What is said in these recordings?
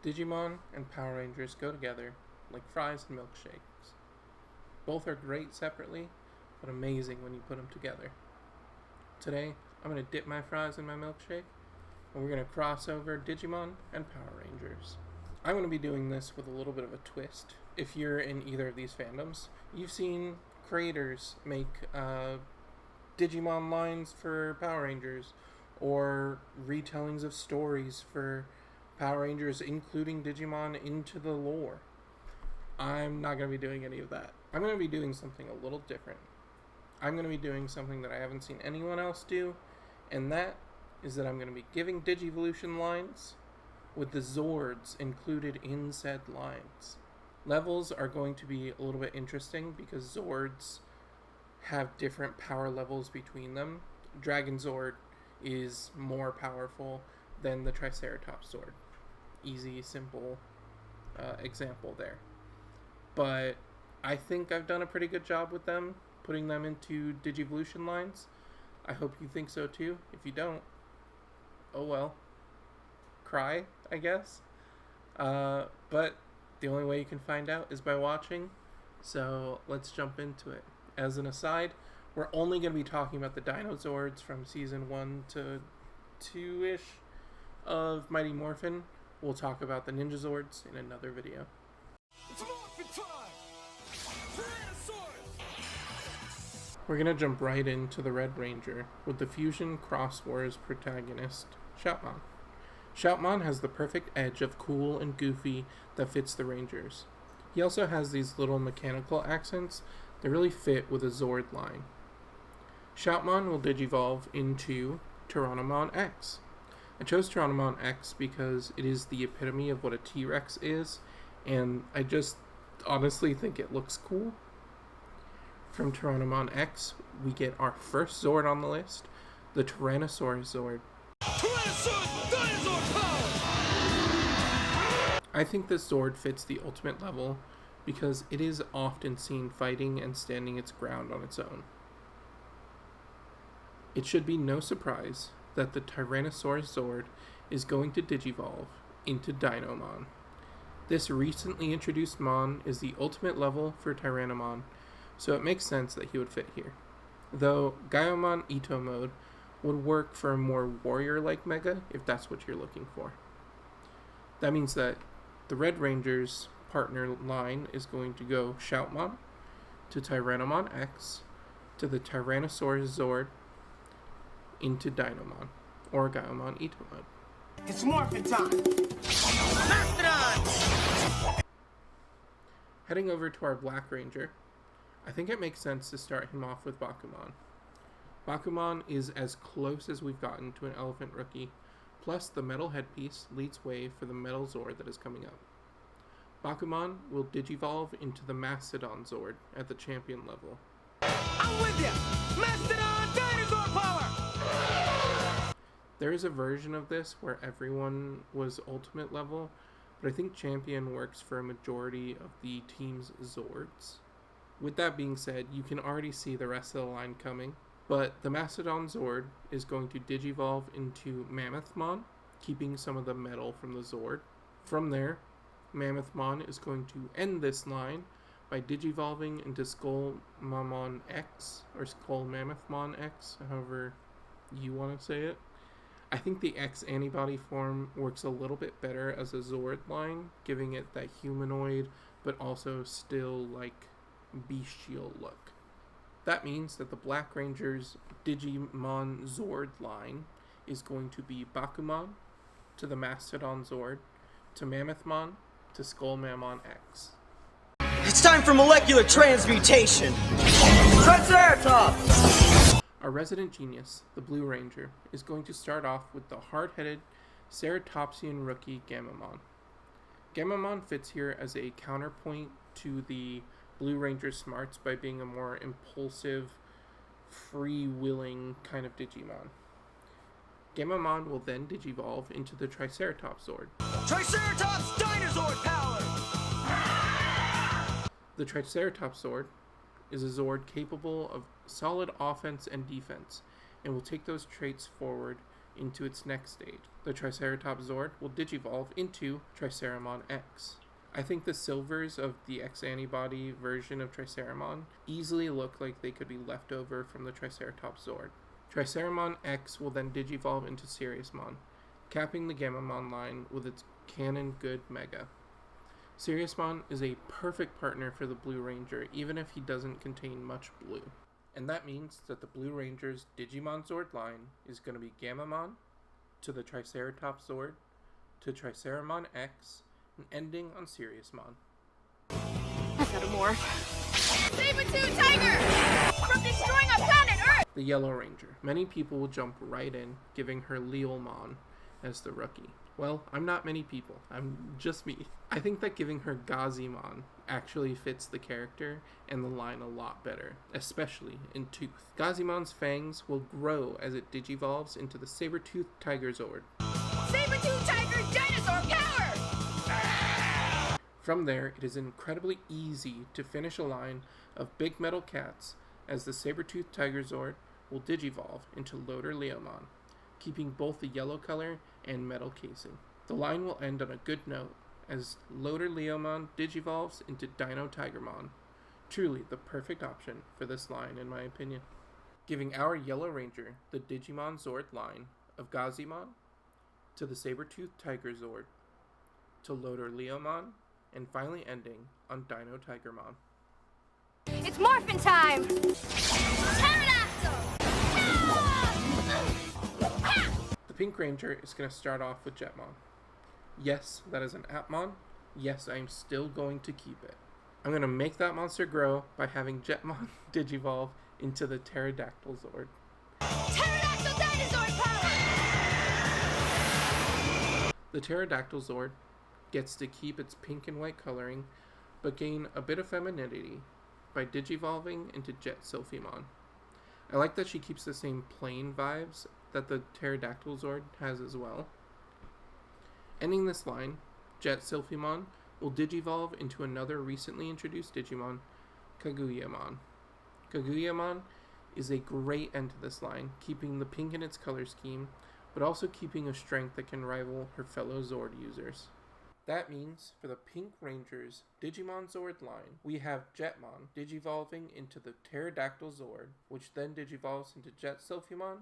Digimon and Power Rangers go together like fries and milkshakes. Both are great separately, but amazing when you put them together. Today, I'm going to dip my fries in my milkshake, and we're going to cross over Digimon and Power Rangers. I'm going to be doing this with a little bit of a twist. If you're in either of these fandoms, you've seen creators make Digimon lines for Power Rangers, or retellings of stories for Power Rangers, including Digimon into the lore. I'm not going to be doing any of that. I'm going to be doing something a little different. I'm going to be doing something that I haven't seen anyone else do, and that is that I'm going to be giving Digivolution lines with the Zords included in said lines. Levels are going to be a little bit interesting because Zords have different power levels between them. Dragon Zord is more powerful than the Triceratops Zord. Easy, simple example there. But I think I've done a pretty good job with them, putting them into Digivolution lines. I hope you think so too. If you don't, oh well. Cry, I guess. But the only way you can find out is by watching. So let's jump into it. As an aside, we're only going to be talking about the Dino Zords from Season 1 to 2-ish of Mighty Morphin. We'll talk about the Ninja Zords in another video. It's Morphin time! We're going to jump right into the Red Ranger with the Fusion Cross Wars protagonist, Shoutmon. Shoutmon has the perfect edge of cool and goofy that fits the Rangers. He also has these little mechanical accents that really fit with a Zord line. Shoutmon will digivolve into Tyrannomon X. I chose Tyrannomon X because it is the epitome of what a T-Rex is, and I just honestly think it looks cool. From Tyrannomon X, we get our first Zord on the list, the Tyrannosaurus Zord. Tyrannosaurus dinosaur power! I think this Zord fits the ultimate level because it is often seen fighting and standing its ground on its own. It should be no surprise that the Tyrannosaurus Zord is going to digivolve into Dinomon. This recently introduced Mon is the ultimate level for Tyrannomon, so it makes sense that he would fit here. Though Gaomon Ito mode would work for a more warrior-like mega if that's what you're looking for. That means that the Red Ranger's partner line is going to go Shoutmon to Tyrannomon X to the Tyrannosaurus Zord into Dinomon, or Gaomon Ito mode. It's Morphin time! Mastodon! Heading over to our Black Ranger, I think it makes sense to start him off with Bakumon. Bakumon is as close as we've gotten to an Elephant Rookie, plus the metal headpiece leads way for the metal Zord that is coming up. Bakumon will digivolve into the Mastodon Zord at the champion level. I'm with ya! Mastodon dinosaur power! There is a version of this where everyone was ultimate level, but I think champion works for a majority of the team's Zords. With that being said, you can already see the rest of the line coming, but the Mastodon Zord is going to digivolve into Mammothmon, keeping some of the metal from the Zord. From there, Mammothmon is going to end this line by digivolving into Skullmamon X, or Skullmammothmon X, however you want to say it. I think the X antibody form works a little bit better as a Zord line, giving it that humanoid, but also still like bestial look. That means that the Black Ranger's Digimon Zord line is going to be Bakumon to the Mastodon Zord to Mammothmon to Skullmamon X. It's time for molecular transmutation! Triceratops! Our resident genius, the Blue Ranger, is going to start off with the hard-headed Ceratopsian rookie Gamamon. Gamamon fits here as a counterpoint to the Blue Ranger smarts by being a more impulsive, free-willing kind of Digimon. Gamamon will then digivolve into the Triceratops Zord. Triceratops dinosaur power! The Triceratops Zord is a Zord capable of solid offense and defense, and will take those traits forward into its next stage. The Triceratops Zord will digivolve into Triceramon X. I think the silvers of the X antibody version of Triceramon easily look like they could be left over from the Triceratops Zord. Triceramon X will then digivolve into Siriusmon, capping the Gammamon line with its Canon Good Mega. Siriusmon is a perfect partner for the Blue Ranger, even if he doesn't contain much blue. And that means that the Blue Ranger's Digimon Zord line is going to be Gammamon, to the Triceratops Zord, to Triceramon X, and ending on Siriusmon. I've got a morph. Saber-tooth tiger! From destroying our planet Earth! The Yellow Ranger. Many people will jump right in, giving her Leomon as the rookie. Well, I'm not many people. I'm just me. I think that giving her Gazimon actually fits the character and the line a lot better, especially in Tooth. Gazimon's fangs will grow as it digivolves into the Saber-tooth Tiger Zord. Saber-tooth tiger dinosaur power! From there, it is incredibly easy to finish a line of big metal cats as the Saber-tooth Tiger Zord will digivolve into Loader Leomon, keeping both the yellow color and metal casing. The line will end on a good note as Loader Leomon digivolves into Dino Tigermon, truly the perfect option for this line in my opinion. Giving our Yellow Ranger the Digimon Zord line of Gazimon, to the Saber-tooth Tiger Zord, to Loader Leomon, and finally ending on Dino Tigermon. It's Morphin time! Pterodactyl! The Pink Ranger is going to start off with Jetmon. Yes, that is an Appmon. Yes, I am still going to keep it. I'm going to make that monster grow by having Jetmon digivolve into the Pterodactyl Zord. Pterodactyl dinosaur power! The Pterodactyl Zord gets to keep its pink and white coloring, but gain a bit of femininity by digivolving into Jet Sylphimon. I like that she keeps the same plain vibes that the Pterodactyl Zord has as well. Ending this line, Jet Sylphimon will digivolve into another recently introduced Digimon, Kaguyamon. Kaguyamon is a great end to this line, keeping the pink in its color scheme, but also keeping a strength that can rival her fellow Zord users. That means, for the Pink Ranger's Digimon Zord line, we have Jetmon digivolving into the Pterodactyl Zord, which then digivolves into Jet Sylphimon,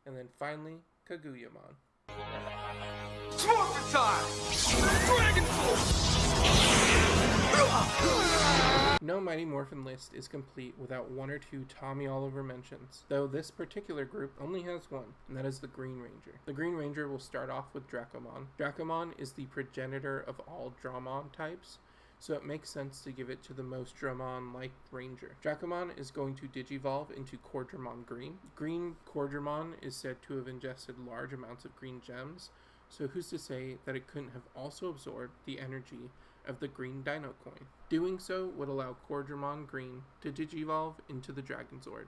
and then finally, Kaguyamon. Morphin time! Dragon Force! No Mighty Morphin list is complete without one or two Tommy Oliver mentions, though this particular group only has one, and that is the Green Ranger. The Green Ranger will start off with Dracomon. Dracomon is the progenitor of all Dramon types, so it makes sense to give it to the most Dramon-like Ranger. Dracomon is going to digivolve into Cordramon Green. Green Cordramon is said to have ingested large amounts of green gems, so who's to say that it couldn't have also absorbed the energy of the green Dino coin. Doing so would allow Cordramon Green to digivolve into the Dragon Zord,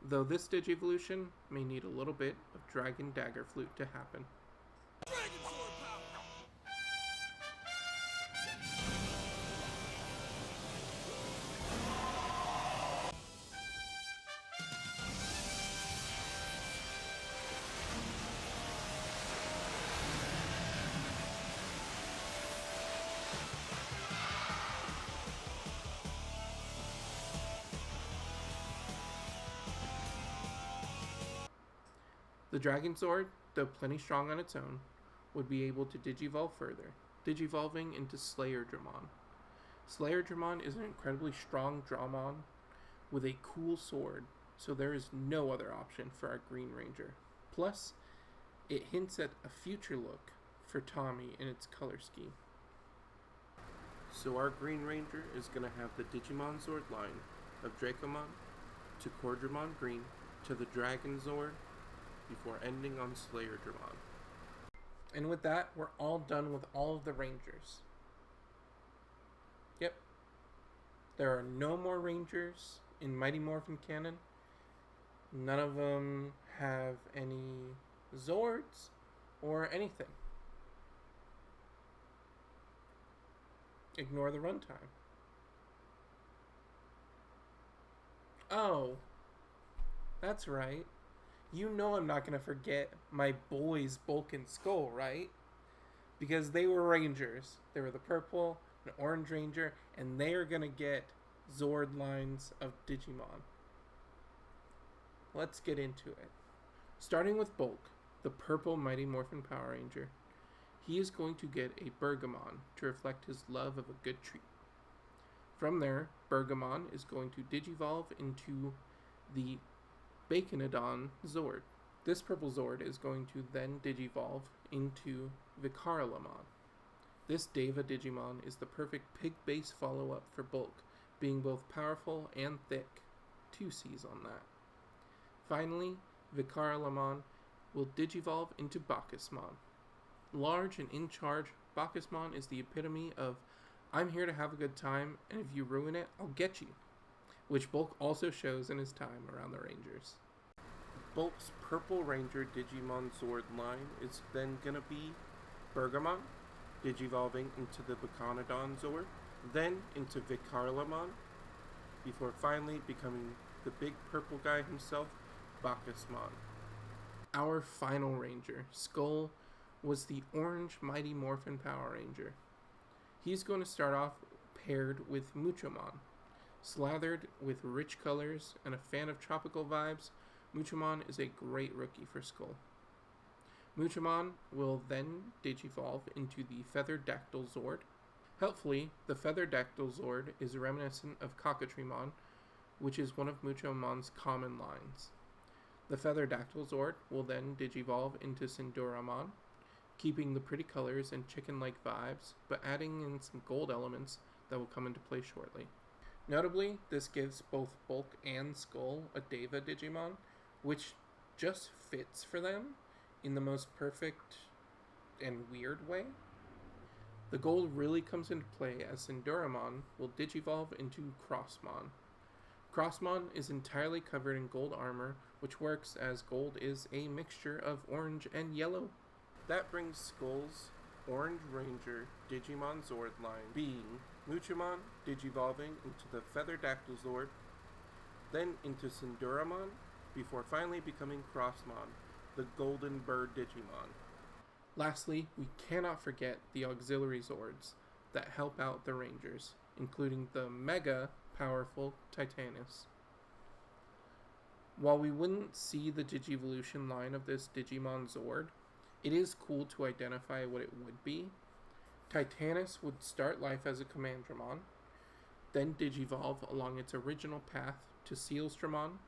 though this digivolution may need a little bit of Dragon Dagger Flute to happen. Dragon Sword power! The Dragon Zord, though plenty strong on its own, would be able to digivolve further, digivolving into Slayer Dramon. Slayer Dramon is an incredibly strong Dramon with a cool sword, so there is no other option for our Green Ranger. Plus, it hints at a future look for Tommy in its color scheme. So our Green Ranger is going to have the Digimon Zord line of Dracomon to Cordramon Green to the Dragon Zord, before ending on Slayer Dramon. And with that, we're all done with all of the Rangers. Yep. There are no more Rangers in Mighty Morphin canon. None of them have any Zords or anything. Ignore the runtime. Oh, that's right. You know I'm not going to forget my boys Bulk and Skull, right? Because they were Rangers. They were the purple and orange Ranger, and they are going to get Zord lines of Digimon. Let's get into it. Starting with Bulk, the purple Mighty Morphin Power Ranger. He is going to get a Bergamon to reflect his love of a good treat. From there, Bergamon is going to digivolve into the Baconodon Zord. This purple Zord is going to then digivolve into Vicaralamon. This Deva Digimon is the perfect pig-based follow-up for Bulk, being both powerful and thick. 2 C's on that. Finally, Vicaralamon will digivolve into Bacchusmon. Large and in charge, Bacchusmon is the epitome of I'm here to have a good time, and if you ruin it, I'll get you, which Bulk also shows in his time around the Rangers. Bulk's Purple Ranger Digimon Zord line is then going to be Bergamon, digivolving into the Baconodon Zord, then into Vicaralamon, before finally becoming the big purple guy himself, Bacchusmon. Our final Ranger, Skull, was the orange Mighty Morphin Power Ranger. He's going to start off paired with Muchomon. Slathered with rich colors and a fan of tropical vibes, Muchomon is a great rookie for Skull. Muchomon will then digivolve into the Featherdactyl Zord. Helpfully, the Featherdactyl Zord is reminiscent of Cockatreemon, which is one of Muchomon's common lines. The Featherdactyl Zord will then digivolve into Sinduramon, keeping the pretty colors and chicken-like vibes, but adding in some gold elements that will come into play shortly. Notably, this gives both Bulk and Skull a Deva Digimon, which just fits for them in the most perfect and weird way. The gold really comes into play as Sinduramon will digivolve into Crossmon. Crossmon is entirely covered in gold armor, which works as gold is a mixture of orange and yellow. That brings Skull's Orange Ranger Digimon Zord line being Muchomon digivolving into the Featherdactyl Zord, then into Sinduramon, before finally becoming Crossmon, the Golden Bird Digimon. Lastly, we cannot forget the auxiliary Zords that help out the Rangers, including the mega powerful Titanus. While we wouldn't see the Digivolution line of this Digimon Zord, it is cool to identify what it would be. Titanus would start life as a Commandramon, then digivolve along its original path to Sealstramon,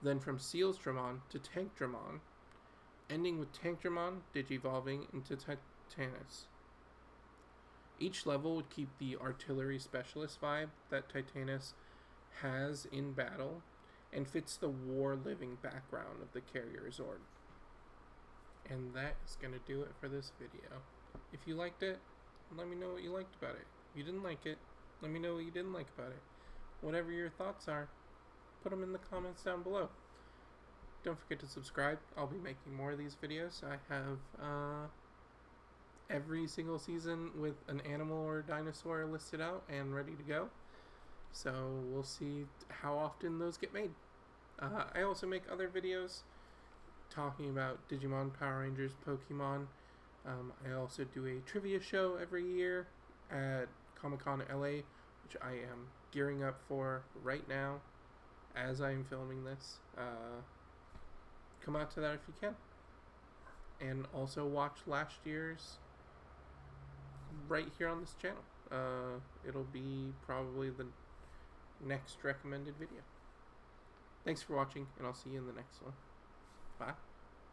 then from Sealstramon to Tankdramon, ending with Tankdramon digivolving into Titanus. Each level would keep the artillery specialist vibe that Titanus has in battle and fits the war-living background of the carrier Zord. And that is going to do it for this video. If you liked it, let me know what you liked about it. If you didn't like it, let me know what you didn't like about it. Whatever your thoughts are, put them in the comments down below. Don't forget to subscribe. I'll be making more of these videos. I have every single season with an animal or dinosaur listed out and ready to go. So we'll see how often those get made. I also make other videos talking about Digimon, Power Rangers, Pokemon. I also do a trivia show every year at Comic-Con LA, which I am gearing up for right now as I am filming this. Come out to that if you can. And also watch last year's right here on this channel. It'll be probably the next recommended video. Thanks for watching, and I'll see you in the next one. Bye.